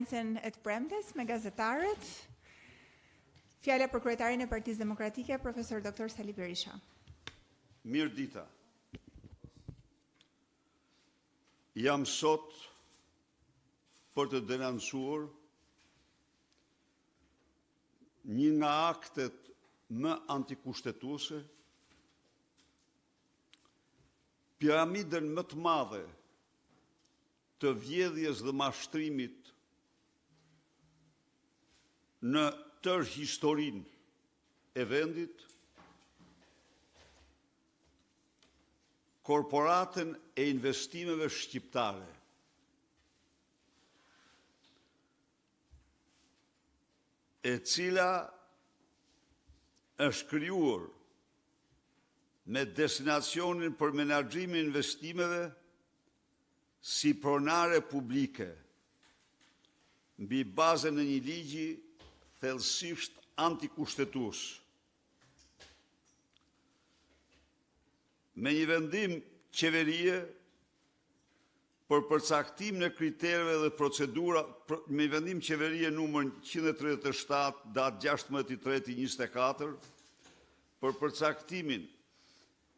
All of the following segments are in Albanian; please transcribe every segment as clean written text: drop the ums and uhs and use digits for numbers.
e të premtes me gazetarët. Fjala për kryetarin e Partisë Demokratike, profesor Dr. Sali Berisha. Mirë dita. Jam sot për të denoncuar një nga aktet më antikushtetuese, piramidën më të madhe të vjedhjes dhe mashtrimit në tërë historinë e vendit, korporatën e investimeve shqiptare. E cila është krijuar me destinacionin për menaxhimin e investimeve si pronare publike, mbi bazën e një ligji thellësisht antikushtetues. Me një vendim qeverie për përcaktimin e kriterëve dhe procedura, me vendim qeverie numër 137 datë 16/3/24 për përcaktimin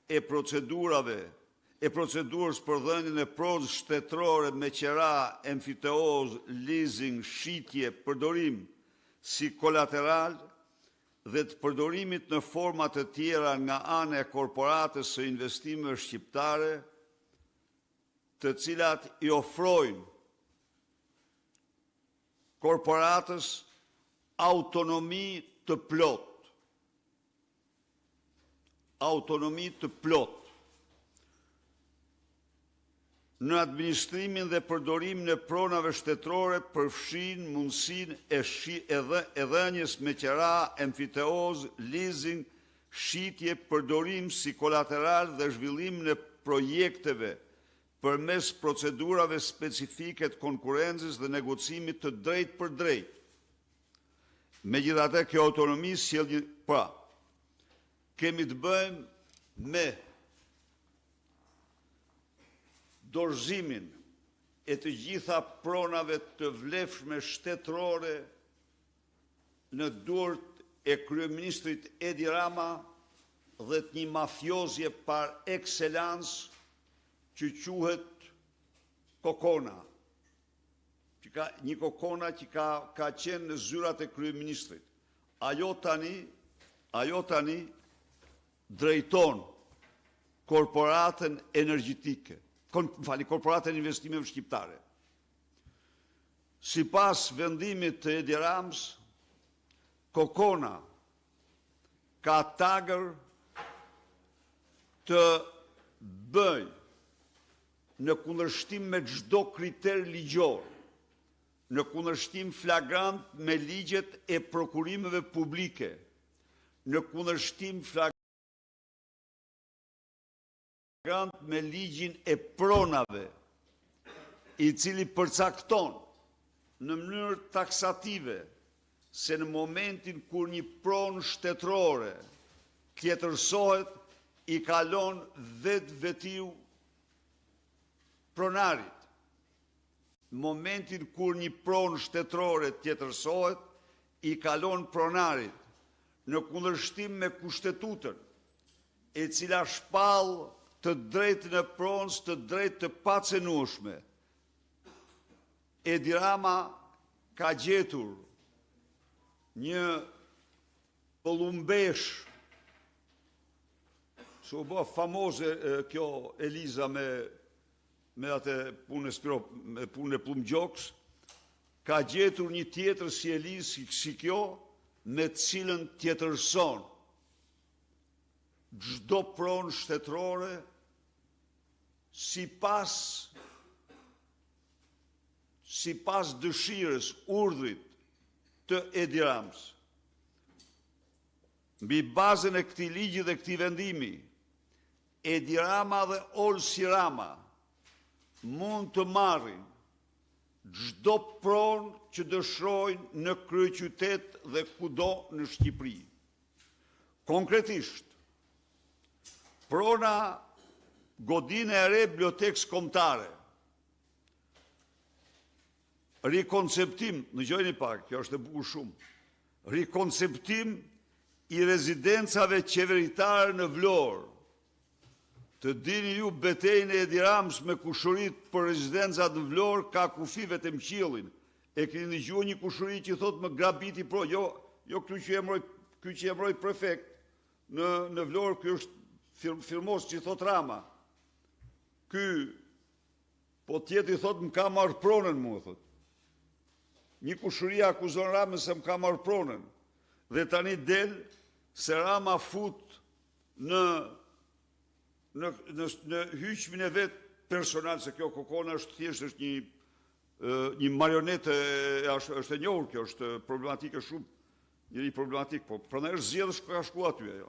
e procedurës për dhënien e prozë shtetërore me qera, emfiteoz, leasing, shitje, përdorim si kolateral dhe të përdorimit në forma të tjera nga ana e korporatës së investimeve shqiptare, të cilat i ofrojnë korporatës autonomi të plot. Autonomi të plot në administrimin dhe përdorimin e pronave shtetërore, përfshin mundësinë e dhënies me qera, emfiteoz, leasing, shitje, përdorim si kolateral dhe zhvillimin e projekteve përmes procedurave specifike të konkurrencës dhe negocimit të drejtë për drejtë. Megjithatë, kjo autonomi sjell një, kemi të bëjmë me dorëzimin e të gjitha pronave të vlefshme shtetërore në duart e kryeministrit Edi Rama dhe të një mafiozje par excellence që quhet Kokona. Një Kokona që ka qenë në zyrat e kryeministrit. Ajo tani drejton korporatën energjetike, korporatën investimeve shqiptare. Sipas vendimit të Edi Ramës, Kokona ka tagër të bëj në kundërshtim me çdo kriter ligjor, në kundërshtim flagrant me ligjet e prokurimeve publike, në kundërshtim flagrant me ligjin e pronave, i cili përcakton në mënyrë taksative se në momentin kur një pronë shtetërore tjetërsohet, i kalon vetiu pronarit. Në momentin kur një pronë shtetërore tjetërsohet, i kalon pronarit, në kundërshtim me kushtetutën, e cila shpall të drejtën e pronës, të drejtë të pacenueshme. Edi Rama ka gjetur një pëllumbesh, që u bë famoze kjo Eliza me atë punë e plumgjoks, ka gjetur një tjetër si Elizë si kjo, me të cilën tjetërson çdo pronë shtetërore sipas dëshirës, urdhrit të Edi Ramës. Mbi bazën e këtij ligji dhe këtij vendimi, Edi Rama dhe Olsi Rama mund të marrin çdo pronë që dëshirojnë në kryeqytet dhe kudo në Shqipëri. Konkretisht, prona Godinë e Re Bibliotekës Kombëtare, rikonceptim, në gjojni pak, kjo është e bukur shumë, rikonceptim i rezidencave qeveritare në Vlorë. Të dini ju betejën e Edi Ramës me kushurit për rezidencat në Vlorë ka kufi vetëm qiellin. E keni dëgjuar një kushuri që thot më grabiti pro, jo ky që emroi prefekt në Vlorë, ky është firmos që thot Rama. Ky po tjetri thot më ka marrë pronën mua, thot. Një kushuri akuzon Ramën se më ka marrë pronën. Dhe tani del se Rama fut në hyqmin e vet personal, se kjo Kokona është thjesht është një marionetë, është e njohur kjo, është problematike shumë, njëri problematik, po prandaj është zgjedhës ka shku aty ajo.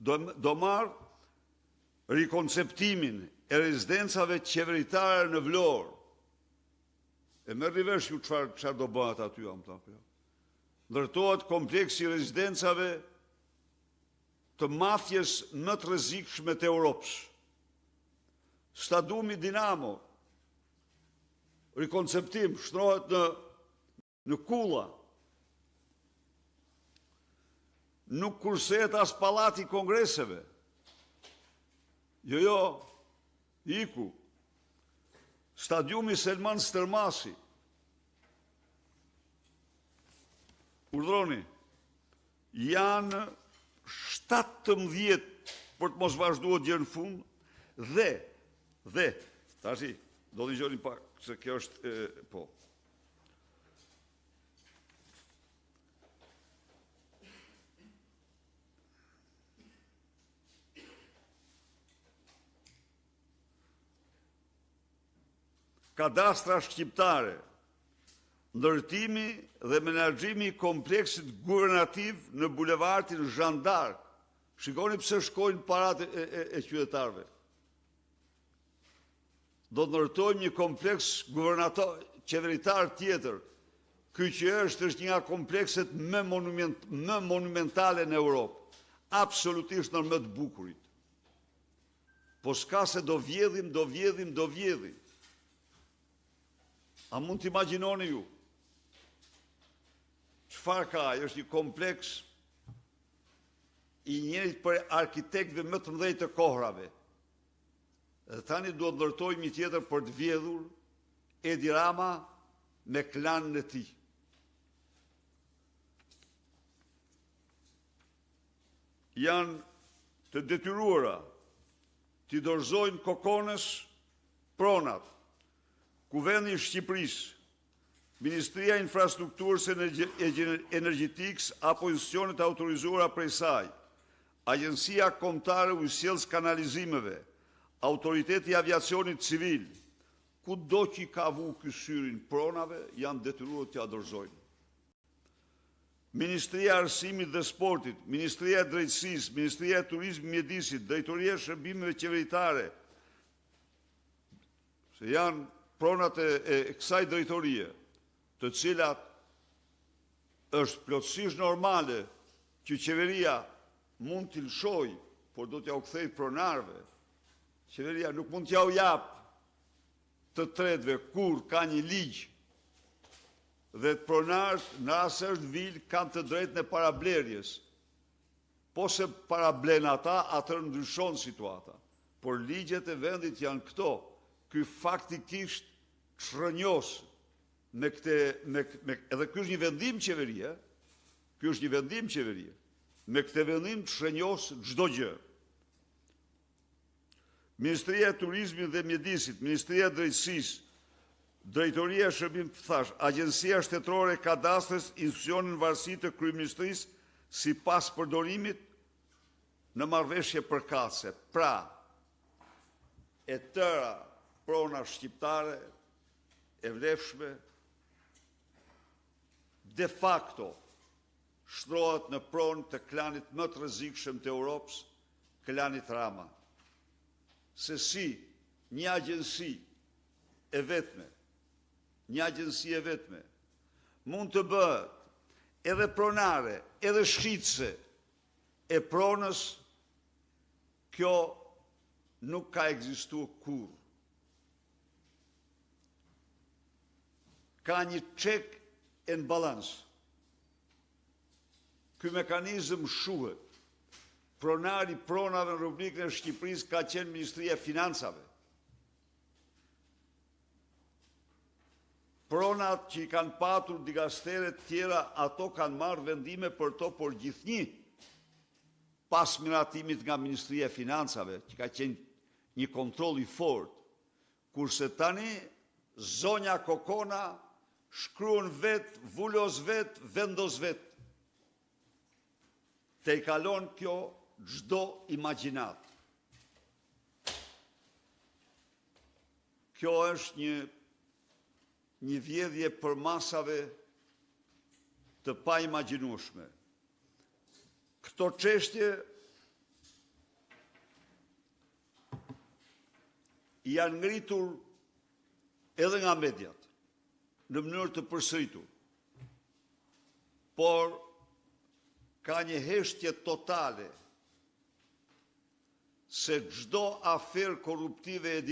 Do marr rikonceptimin e rezidencave qeveritare në Vlorë. E merrni vesh ju çfarë do bëhet aty Ndërtohet kompleksi i rezidencave të mafjes më të rrezikshme të Europës. Stadiumi Dinamo, rikonceptim, shtrohet në Kulla. Nuk kursehet as pallati i kongreseve. Jo, iku. Stadiumi Selman Stërmasi. Urdhroni, janë 17 për të mos vazhduar gjë në fund dhe tashi do t'i dëgjoni pak se kjo është po. Kadastra shqiptare, ndërtimi dhe menaxhimi i kompleksit guvernativ në bulevardin Jeanne d'Arc. Shikoni pse shkojnë parat e qytetarëve. Do të ndërtojmë një kompleks qeveritar tjetër. Ky që është një nga komplekset më monumentale në Europë. Absolutisht në më të bukurit. Po s'ka se do vjedhim. A mund t'imagjinoni ju? Çfarë ka? Është një kompleks i njërit për arkitektëve më të mëdhenj të kohrave. Dhe tani duhet ndërtojmë një tjetër për të vjedhur Edi Rama me klanin e tij. Janë të detyruara t'i dorëzojnë Kokonës pronat. Kuvendi i Shqipërisë, Ministria e Infrastrukturës Energjetikës apo institucionet autorizuara prej saj, Agjencia Kombëtare Ujësjellës Kanalizimeve, Autoriteti i Aviacionit Civil, kudo që ka vu ky syrin pronave, janë detyruar t'ia dorëzojnë. Ministria e Arsimit dhe Sportit, Ministria e Drejtësisë, Ministria e Turizmit Mjedisit, Drejtoria e Shërbimeve Qeveritare, se janë pronat e kësaj drejtorie, të cilat është plotësisht normale që qeveria mund t'i lëshojë, por do t'ja u kthej pronarëve. Qeveria nuk mund t'ja u jap të tretëve kur ka një ligj dhe të pronarët në rast se është vil kanë të drejtën e parablerjes. Po se parablen ata, atëherë ndryshon situata. Por ligjet e vendit janë këto. Ky faktikisht shërënjos edhe ky është një vendim qeverie, me këtë vendim të shërënjos çdo gjë. Ministria e Turizmit dhe Mjedisit, Ministria e Drejtësisë, Drejtoria e Shërbimit, Agjencia Shtetërore e Kadastrës, institucionin varësi të Kryeministrisë sipas përdorimit në marrëveshje përkatëse. Pra, e tëra prona shqiptare e vlefshme de facto shtrohet në pronë të klanit më të rrezikshëm të Europës, klanit Rama. Se si një agjensi e vetme mund të bëhet edhe pronare, edhe shitse e pronës, kjo nuk ka ekzistuar kurrë. ka një check and balance. Ky mekanizëm shuhet. Pronari pronave në Republikën e Shqipërisë ka qenë Ministria e Financave. Pronat që i kanë patur dikasteret tjera, ato kanë marrë vendime për to, por gjithnjë pas miratimit nga Ministria e Financave, që ka qenë një kontroll i fortë, kurse tani zonja Kokona shkruan vetë, vulos vetë, vendos vetë. Te i kalon kjo çdo imagjinat. Kjo është një vjedhje për masave të pa imagjinueshme. Këto çështje janë ngritur edhe nga mediat në mënyrë të përsëritur, por ka një heshtje totale se çdo aferë korruptive e